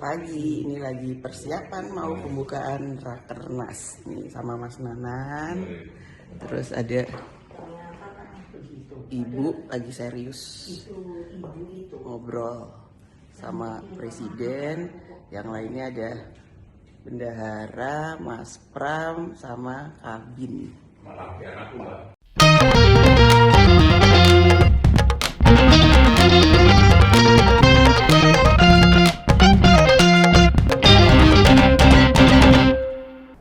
Pagi ini lagi persiapan mau pembukaan Rakernas nih sama Mas Nanan. Terus ada Ibu lagi serius ngobrol sama Presiden. Yang lainnya ada Bendahara, Mas Pram, sama Kabin.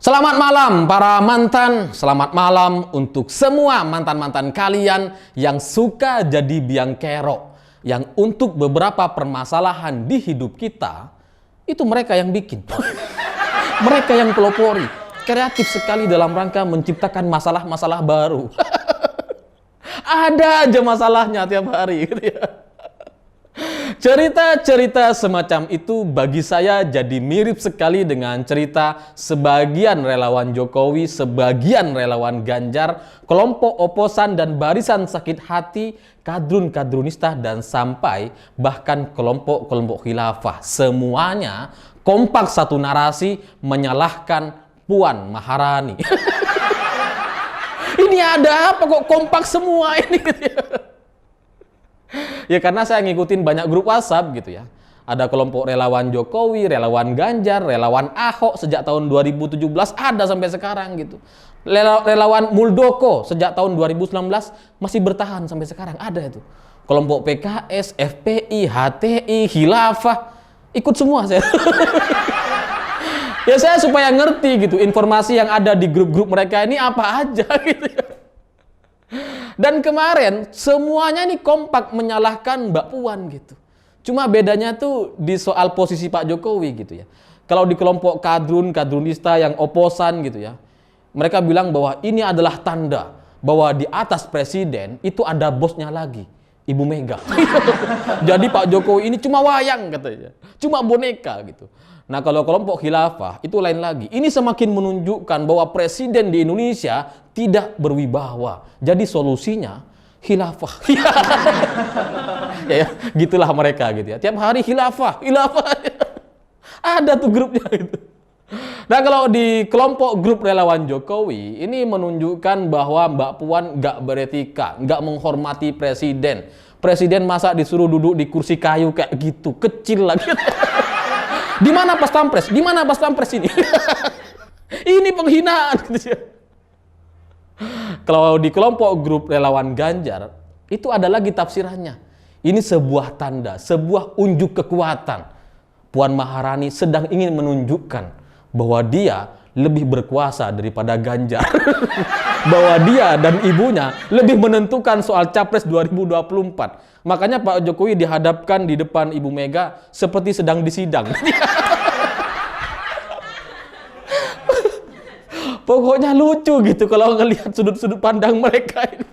Selamat malam para mantan, selamat malam untuk semua mantan-mantan kalian yang suka jadi biang kerok. Yang untuk beberapa permasalahan di hidup kita, itu mereka yang bikin. Mereka yang pelopori, kreatif sekali dalam rangka menciptakan masalah-masalah baru. Ada aja masalahnya tiap hari gitu ya. Cerita-cerita semacam itu bagi saya jadi mirip sekali dengan cerita sebagian relawan Jokowi, sebagian relawan Ganjar, kelompok oposan dan barisan sakit hati, kadrun-kadrunista, dan sampai bahkan kelompok-kelompok khilafah. Semuanya kompak satu narasi menyalahkan Puan Maharani. Ini ada apa kok kompak semua ini gitu ya? Ya karena saya ngikutin banyak grup WhatsApp gitu ya. Ada kelompok relawan Jokowi, relawan Ganjar, relawan Ahok sejak tahun 2017 ada sampai sekarang gitu. Relawan Muldoko sejak tahun 2019 masih bertahan sampai sekarang ada itu. Kelompok PKS, FPI, HTI, Khilafah ikut semua saya. Ya saya supaya ngerti gitu informasi yang ada di grup-grup mereka ini apa aja gitu ya. Dan kemarin semuanya nih kompak menyalahkan Mbak Puan gitu. Cuma bedanya tuh di soal posisi Pak Jokowi gitu ya. Kalau di kelompok kadrunista yang oposan gitu ya, mereka bilang bahwa ini adalah tanda bahwa di atas presiden itu ada bosnya lagi, Ibu Mega. Jadi Pak Jokowi ini cuma wayang katanya, cuma boneka gitu. Nah kalau kelompok khilafah itu lain lagi. Ini semakin menunjukkan bahwa presiden di Indonesia tidak berwibawa. Jadi solusinya khilafah. ya, gitulah mereka gitu ya. Tiap hari khilafah. Ada tuh grupnya gitu. Nah kalau di kelompok grup relawan Jokowi ini menunjukkan bahwa Mbak Puan nggak beretika, nggak menghormati presiden. Presiden masa disuruh duduk di kursi kayu kayak gitu, kecil lagi. Di mana pas pampres? Di mana pas pampres ini? Ini penghinaan. Kalau di kelompok grup relawan Ganjar, itu ada lagi tafsirannya. Ini sebuah tanda, sebuah unjuk kekuatan. Puan Maharani sedang ingin menunjukkan bahwa dia lebih berkuasa daripada Ganjar. Bahwa dia dan ibunya lebih menentukan soal Capres 2024. Makanya Pak Jokowi dihadapkan di depan Ibu Mega seperti sedang disidang. Pokoknya lucu gitu kalau ngelihat sudut-sudut pandang mereka ini.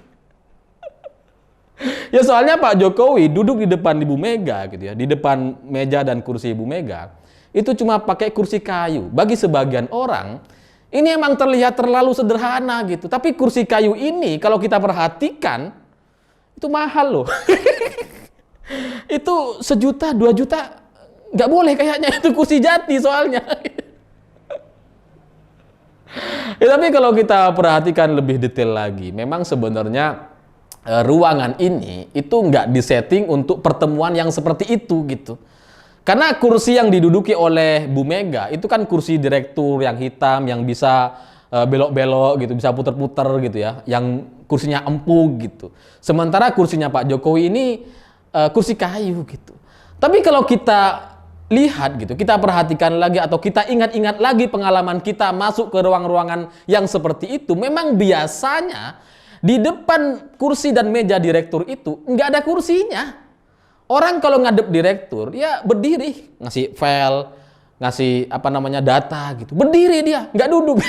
Ya soalnya Pak Jokowi duduk di depan Ibu Mega gitu ya, di depan meja dan kursi Ibu Mega, itu cuma pakai kursi kayu. Bagi sebagian orang, ini emang terlihat terlalu sederhana gitu. Tapi kursi kayu ini kalau kita perhatikan, itu mahal loh. Itu 1 juta, 2 juta, nggak boleh kayaknya itu kursi jati soalnya. Ya, tapi kalau kita perhatikan lebih detail lagi, memang sebenarnya ruangan ini itu nggak disetting untuk pertemuan yang seperti itu gitu. Karena kursi yang diduduki oleh Bu Mega itu kan kursi direktur yang hitam yang bisa belok-belok gitu, bisa puter-puter gitu ya, yang kursinya empuk gitu. Sementara kursinya Pak Jokowi ini kursi kayu gitu. Tapi kalau kita lihat gitu, kita perhatikan lagi atau kita ingat-ingat lagi pengalaman kita masuk ke ruang-ruangan yang seperti itu, memang biasanya di depan kursi dan meja direktur itu nggak ada kursinya. Orang kalau ngadep direktur, ya berdiri, ngasih file, ngasih data gitu. Berdiri dia, nggak duduk.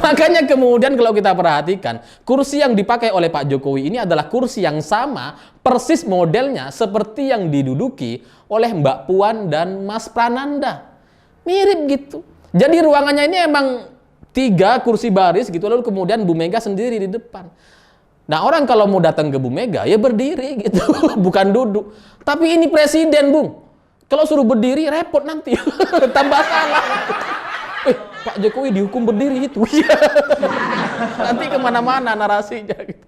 Makanya kemudian kalau kita perhatikan, kursi yang dipakai oleh Pak Jokowi ini adalah kursi yang sama, persis modelnya seperti yang diduduki oleh Mbak Puan dan Mas Prananda. Mirip gitu. Jadi ruangannya ini emang 3 kursi baris gitu, lalu kemudian Bu Mega sendiri di depan. Nah orang kalau mau datang ke Bu Mega ya berdiri gitu, bukan duduk. Tapi ini presiden, Bung. Kalau suruh berdiri repot nanti, tambah salah. Pak Jokowi dihukum berdiri itu. Nanti kemana-mana narasinya gitu.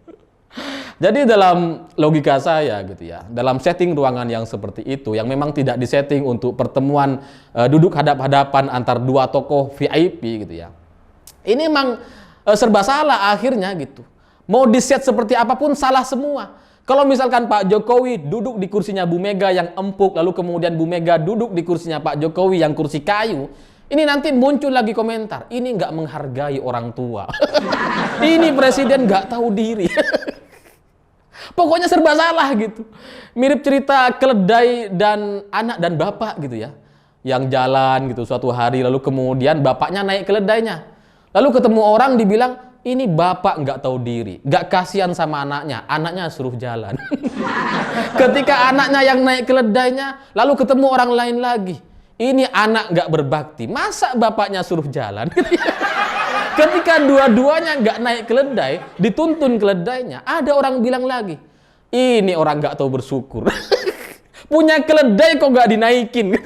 Jadi dalam logika saya gitu ya, dalam setting ruangan yang seperti itu, yang memang tidak disetting untuk pertemuan duduk hadap-hadapan antar dua tokoh VIP gitu ya. Ini memang serba salah akhirnya gitu. Mau diset seperti apapun salah semua. Kalau misalkan Pak Jokowi duduk di kursinya Bu Mega yang empuk, lalu kemudian Bu Mega duduk di kursinya Pak Jokowi yang kursi kayu, ini nanti muncul lagi komentar, ini nggak menghargai orang tua. Ini presiden nggak tahu diri. Pokoknya serba salah gitu. Mirip cerita keledai dan anak dan bapak gitu ya. Yang jalan gitu suatu hari, lalu kemudian bapaknya naik keledainya. Lalu ketemu orang dibilang, ini bapak nggak tahu diri, nggak kasihan sama anaknya, anaknya suruh jalan. Ketika anaknya yang naik keledainya, lalu ketemu orang lain lagi. Ini anak nggak berbakti, masa bapaknya suruh jalan? Ketika dua-duanya nggak naik keledai, dituntun keledainya, ada orang bilang lagi, ini orang nggak tahu bersyukur. Punya keledai kok nggak dinaikin?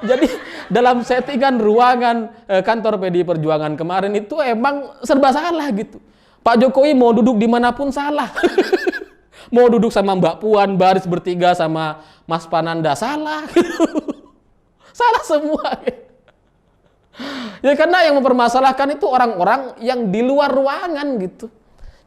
Jadi dalam settingan ruangan kantor PDI Perjuangan kemarin itu emang serba salah gitu. Pak Jokowi mau duduk dimanapun salah. Mau duduk sama Mbak Puan baris bertiga sama Mas Pananda salah. Salah semua. Ya karena yang mempermasalahkan itu orang-orang yang di luar ruangan gitu.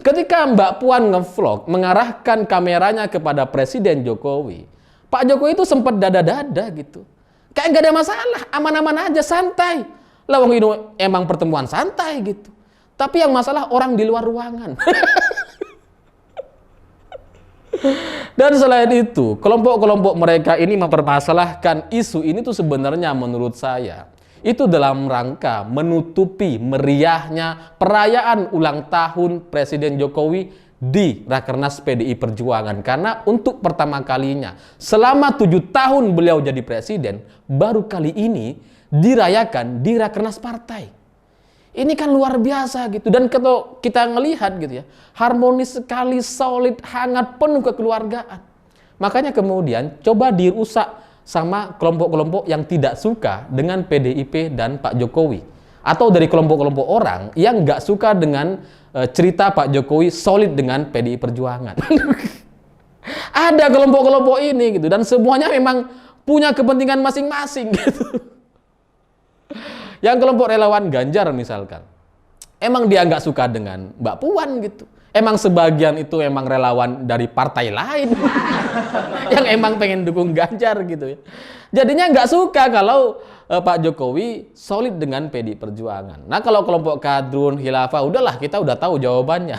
Ketika Mbak Puan ngevlog mengarahkan kameranya kepada Presiden Jokowi, Pak Jokowi itu sempat dada-dada gitu. Kayak nggak ada masalah, aman-aman aja, santai. Lah wong ini emang pertemuan santai gitu. Tapi yang masalah orang di luar ruangan. Dan selain itu, kelompok-kelompok mereka ini mempermasalahkan isu ini tuh sebenarnya menurut saya itu dalam rangka menutupi meriahnya perayaan ulang tahun Presiden Jokowi di Rakernas PDI Perjuangan. Karena untuk pertama kalinya selama 7 tahun beliau jadi presiden, baru kali ini dirayakan di Rakernas partai. Ini kan luar biasa gitu. Dan kalau kita ngelihat gitu ya, harmonis sekali, solid, hangat, penuh kekeluargaan. Makanya kemudian coba dirusak sama kelompok-kelompok yang tidak suka dengan PDIP dan Pak Jokowi. Atau dari kelompok-kelompok orang yang nggak suka dengan cerita Pak Jokowi solid dengan PDI Perjuangan. Ada kelompok-kelompok ini gitu. Dan semuanya memang punya kepentingan masing-masing gitu. Yang kelompok relawan Ganjar misalkan, emang dia nggak suka dengan Mbak Puan gitu. Emang sebagian itu emang relawan dari partai lain yang emang pengen dukung Ganjar gitu ya. Jadinya nggak suka kalau Pak Jokowi solid dengan PDI Perjuangan. Nah kalau kelompok kadrun, khilafah, udahlah kita udah tahu jawabannya.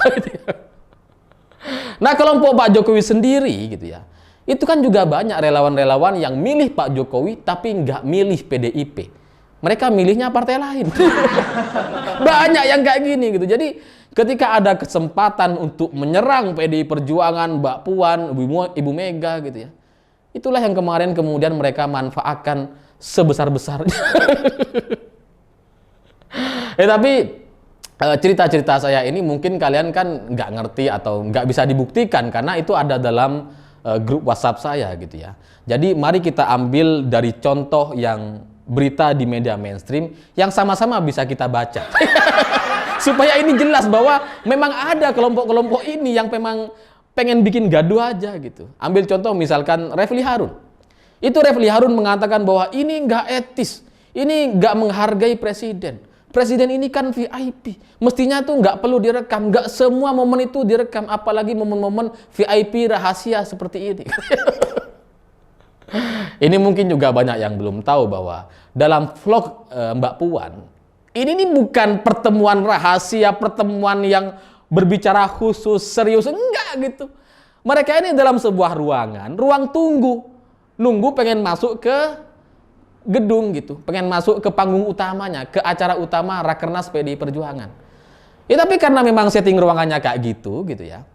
Nah kelompok Pak Jokowi sendiri gitu ya, itu kan juga banyak relawan-relawan yang milih Pak Jokowi tapi nggak milih PDIP. Mereka milihnya partai lain. Banyak yang kayak gini gitu. Jadi ketika ada kesempatan untuk menyerang PDI Perjuangan, Mbak Puan, Ibu Mega gitu ya, itulah yang kemarin kemudian mereka manfaatkan sebesar-besarnya. Tapi cerita-cerita saya ini mungkin kalian kan nggak ngerti atau nggak bisa dibuktikan karena itu ada dalam grup WhatsApp saya gitu ya. Jadi mari kita ambil dari contoh yang berita di media mainstream yang sama-sama bisa kita baca. Supaya ini jelas bahwa memang ada kelompok-kelompok ini yang memang pengen bikin gaduh aja gitu. Ambil contoh misalkan Refli Harun. Itu Refli Harun mengatakan bahwa ini nggak etis, ini nggak menghargai presiden. Presiden ini kan VIP, mestinya tuh nggak perlu direkam, nggak semua momen itu direkam, apalagi momen-momen VIP rahasia seperti ini. Ini mungkin juga banyak yang belum tahu bahwa dalam vlog Mbak Puan, ini bukan pertemuan rahasia, pertemuan yang berbicara khusus, serius, enggak gitu. Mereka ini dalam sebuah ruangan, ruang tunggu, nunggu pengen masuk ke gedung gitu, pengen masuk ke panggung utamanya, ke acara utama Rakernas PDI Perjuangan. Ya tapi karena memang setting ruangannya kayak gitu ya,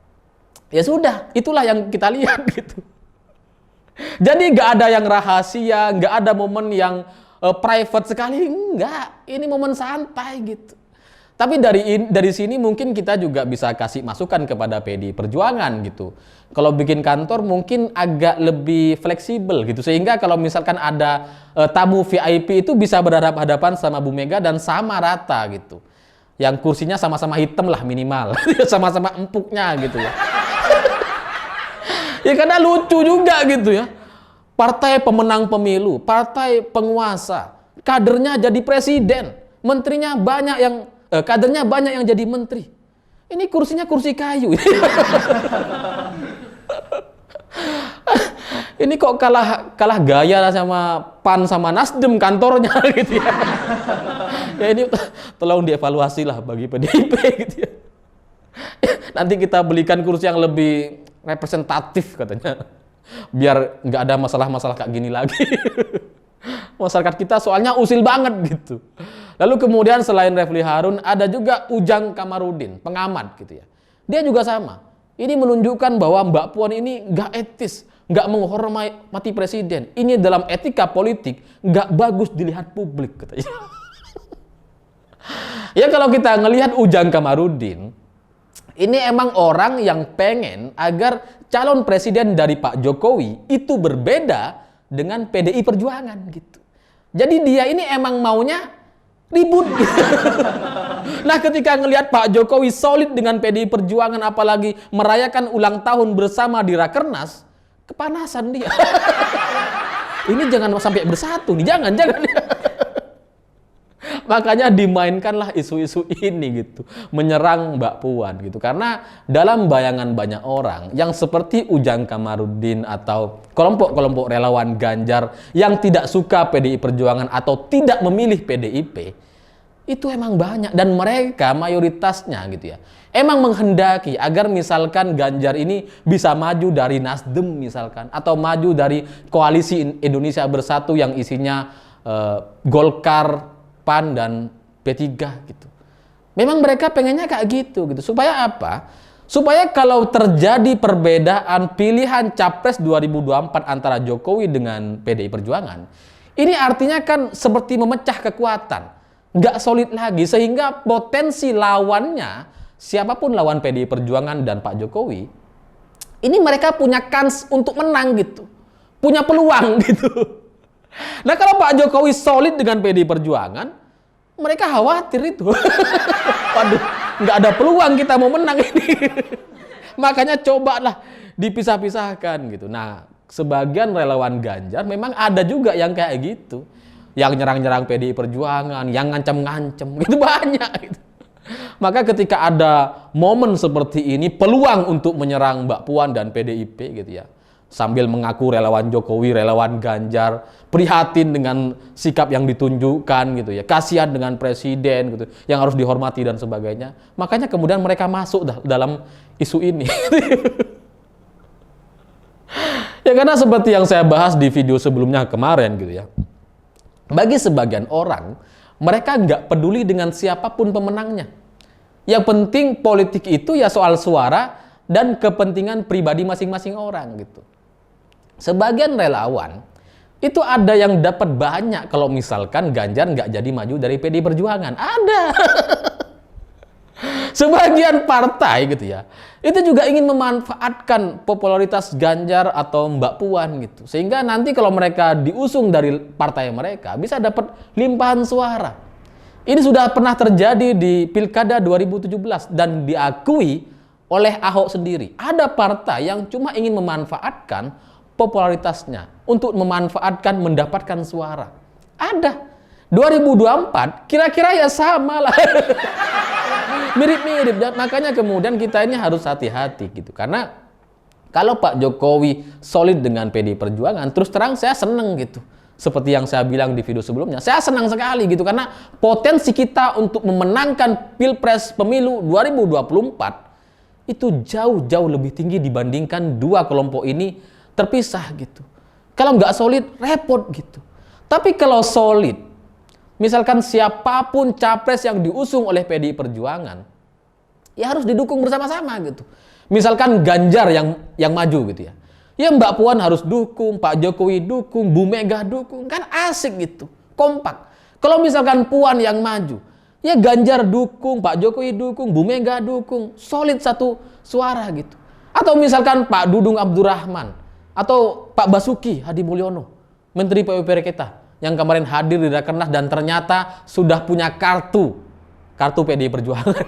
ya sudah, itulah yang kita lihat gitu. Jadi nggak ada yang rahasia, nggak ada momen yang private sekali, enggak. Ini momen santai gitu. Tapi dari sini mungkin kita juga bisa kasih masukan kepada PDI Perjuangan gitu. Kalau bikin kantor mungkin agak lebih fleksibel gitu. Sehingga kalau misalkan ada tamu VIP itu bisa berhadapan-hadapan sama Bu Mega dan sama rata gitu. Yang kursinya sama-sama hitam lah minimal. Sama-sama empuknya gitu ya. Ya karena lucu juga gitu ya. Partai pemenang pemilu, partai penguasa, kadernya jadi presiden, menterinya banyak yang kadernya banyak yang jadi menteri. Ini kursinya kursi kayu. Ini kok kalah gaya sama PAN sama Nasdem kantornya gitu ya. Ya ini tolong dievaluasi lah bagi PDIP gitu ya. Nanti kita belikan kursi yang lebih representatif katanya. Biar nggak ada masalah-masalah kayak gini lagi. Masyarakat kita soalnya usil banget gitu. Lalu kemudian selain Refli Harun ada juga Ujang Kamarudin, pengamat gitu ya. Dia juga sama. Ini menunjukkan bahwa Mbak Puan ini nggak etis, nggak menghormati presiden. Ini dalam etika politik nggak bagus dilihat publik katanya. Ya kalau kita ngelihat Ujang Kamarudin, ini emang orang yang pengen agar calon presiden dari Pak Jokowi itu berbeda dengan PDI Perjuangan gitu. Jadi dia ini emang maunya ribut gitu. Nah ketika ngelihat Pak Jokowi solid dengan PDI Perjuangan apalagi merayakan ulang tahun bersama di Rakernas, kepanasan dia. Ini jangan sampai bersatu nih, jangan. Makanya dimainkanlah isu-isu ini gitu, menyerang Mbak Puan gitu. Karena dalam bayangan banyak orang yang seperti Ujang Kamarudin atau kelompok-kelompok relawan Ganjar yang tidak suka PDI Perjuangan atau tidak memilih PDIP, itu emang banyak dan mereka mayoritasnya gitu ya. Emang menghendaki agar misalkan Ganjar ini bisa maju dari Nasdem misalkan atau maju dari koalisi Indonesia Bersatu yang isinya Golkar, PAN dan P3 gitu. Memang mereka pengennya kayak gitu. Supaya apa? Supaya kalau terjadi perbedaan pilihan Capres 2024 antara Jokowi dengan PDI Perjuangan, ini artinya kan seperti memecah kekuatan. Nggak solid lagi sehingga potensi lawannya, siapapun lawan PDI Perjuangan dan Pak Jokowi, ini mereka punya kans untuk menang gitu. Punya peluang gitu. Nah kalau Pak Jokowi solid dengan PDI Perjuangan, mereka khawatir itu. Waduh, nggak ada peluang kita mau menang ini. Makanya cobalah dipisah-pisahkan gitu. Nah, sebagian relawan Ganjar memang ada juga yang kayak gitu. Yang nyerang-nyerang PDI Perjuangan, yang ngancam-ngancam, gitu banyak gitu. Maka ketika ada momen seperti ini, peluang untuk menyerang Mbak Puan dan PDIP gitu ya. Sambil mengaku relawan Jokowi, relawan Ganjar, prihatin dengan sikap yang ditunjukkan gitu ya, kasihan dengan presiden gitu, yang harus dihormati dan sebagainya. Makanya kemudian mereka masuk dalam isu ini. Ya karena seperti yang saya bahas di video sebelumnya kemarin gitu ya. Bagi sebagian orang, mereka nggak peduli dengan siapapun pemenangnya. Yang penting politik itu ya soal suara dan kepentingan pribadi masing-masing orang gitu. Sebagian relawan itu ada yang dapat banyak kalau misalkan Ganjar nggak jadi maju dari PDI Perjuangan. Ada. Sebagian partai gitu ya, itu juga ingin memanfaatkan popularitas Ganjar atau Mbak Puan gitu. Sehingga nanti kalau mereka diusung dari partai mereka bisa dapat limpahan suara. Ini sudah pernah terjadi di Pilkada 2017 dan diakui oleh Ahok sendiri. Ada partai yang cuma ingin memanfaatkan popularitasnya untuk memanfaatkan mendapatkan suara. Ada. 2024 kira-kira ya sama lah. Mirip-mirip. Makanya kemudian kita ini harus hati-hati gitu. Karena kalau Pak Jokowi solid dengan PDI Perjuangan, terus terang saya seneng gitu. Seperti yang saya bilang di video sebelumnya, saya senang sekali gitu karena potensi kita untuk memenangkan Pilpres Pemilu 2024 itu jauh-jauh lebih tinggi dibandingkan dua kelompok ini terpisah gitu. Kalau nggak solid, repot gitu. Tapi kalau solid, misalkan siapapun capres yang diusung oleh PDI Perjuangan, ya harus didukung bersama-sama gitu. Misalkan Ganjar yang maju gitu ya. Ya Mbak Puan harus dukung, Pak Jokowi dukung, Bu Mega dukung. Kan asik gitu, kompak. Kalau misalkan Puan yang maju, Ya Ganjar dukung, Pak Jokowi dukung, Bu Mega dukung, solid satu suara gitu. Atau misalkan Pak Dudung Abdurrahman atau Pak Basuki Hadi Mulyono, Menteri PUPR kita yang kemarin hadir di Rakernas dan ternyata sudah punya kartu PDI Perjuangan.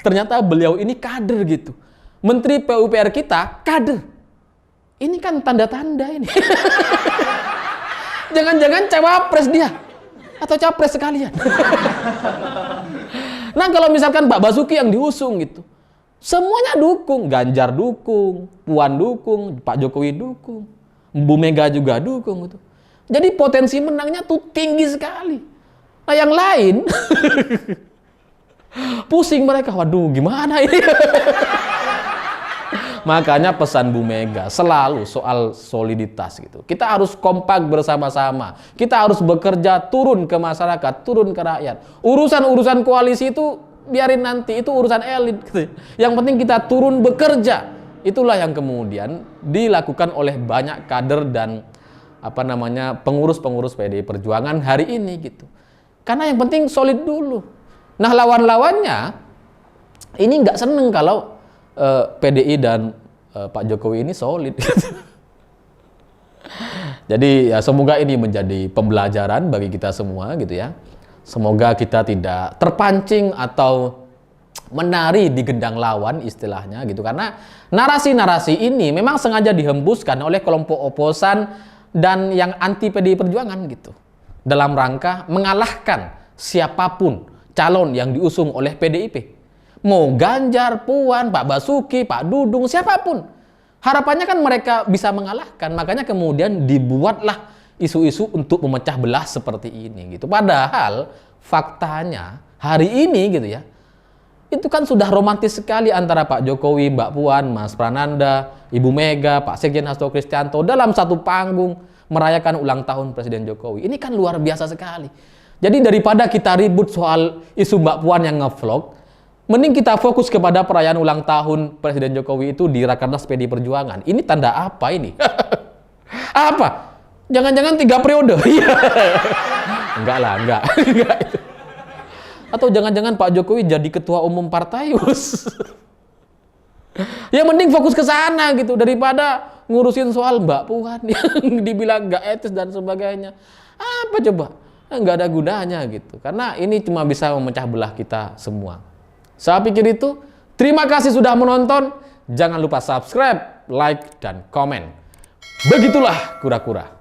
Ternyata beliau ini kader gitu. Menteri PUPR kita kader. Ini kan tanda-tanda ini. Jangan-jangan cawapres dia atau capres sekalian. Nah, kalau misalkan Pak Basuki yang diusung gitu, semuanya dukung, Ganjar dukung, Puan dukung, Pak Jokowi dukung, Bu Mega juga dukung gitu. Jadi potensi menangnya tuh tinggi sekali. Nah, yang lain pusing mereka, waduh gimana ini. Makanya pesan Bu Mega selalu soal soliditas gitu. Kita harus kompak bersama-sama. Kita harus bekerja turun ke masyarakat, turun ke rakyat. Urusan-urusan koalisi itu biarin nanti, itu urusan elit gitu. Yang penting kita turun bekerja. Itulah yang kemudian dilakukan oleh banyak kader dan pengurus-pengurus PDI Perjuangan hari ini gitu. Karena yang penting solid dulu. Nah, lawan-lawannya ini nggak seneng kalau PDI dan Pak Jokowi ini solid. Jadi ya semoga ini menjadi pembelajaran bagi kita semua gitu ya. Semoga kita tidak terpancing atau menari di gendang lawan istilahnya gitu. Karena narasi-narasi ini memang sengaja dihembuskan oleh kelompok oposan dan yang anti PDI Perjuangan gitu. Dalam rangka mengalahkan siapapun calon yang diusung oleh PDIP. Mau Ganjar, Puan, Pak Basuki, Pak Dudung, siapapun. Harapannya kan mereka bisa mengalahkan. Makanya kemudian dibuatlah isu-isu untuk memecah belah seperti ini gitu. Padahal faktanya hari ini gitu ya, itu kan sudah romantis sekali antara Pak Jokowi, Mbak Puan, Mas Prananda, Ibu Mega, Pak Sekjen Hasto Kristianto dalam satu panggung merayakan ulang tahun Presiden Jokowi. Ini kan luar biasa sekali. Jadi daripada kita ribut soal isu Mbak Puan yang ngevlog, mending kita fokus kepada perayaan ulang tahun Presiden Jokowi itu di Rakernas PDI Perjuangan. Ini tanda apa ini? Apa? Jangan-jangan 3 periode? Enggak lah, enggak. Atau jangan-jangan Pak Jokowi jadi ketua umum partai? Ya mending fokus ke sana gitu daripada ngurusin soal Mbak Puan yang dibilang enggak etis dan sebagainya. Apa coba? Enggak ada gunanya gitu. Karena ini cuma bisa memecah belah kita semua. Saya pikir itu. Terima kasih sudah menonton. Jangan lupa subscribe, like, dan komen. Begitulah kura-kura.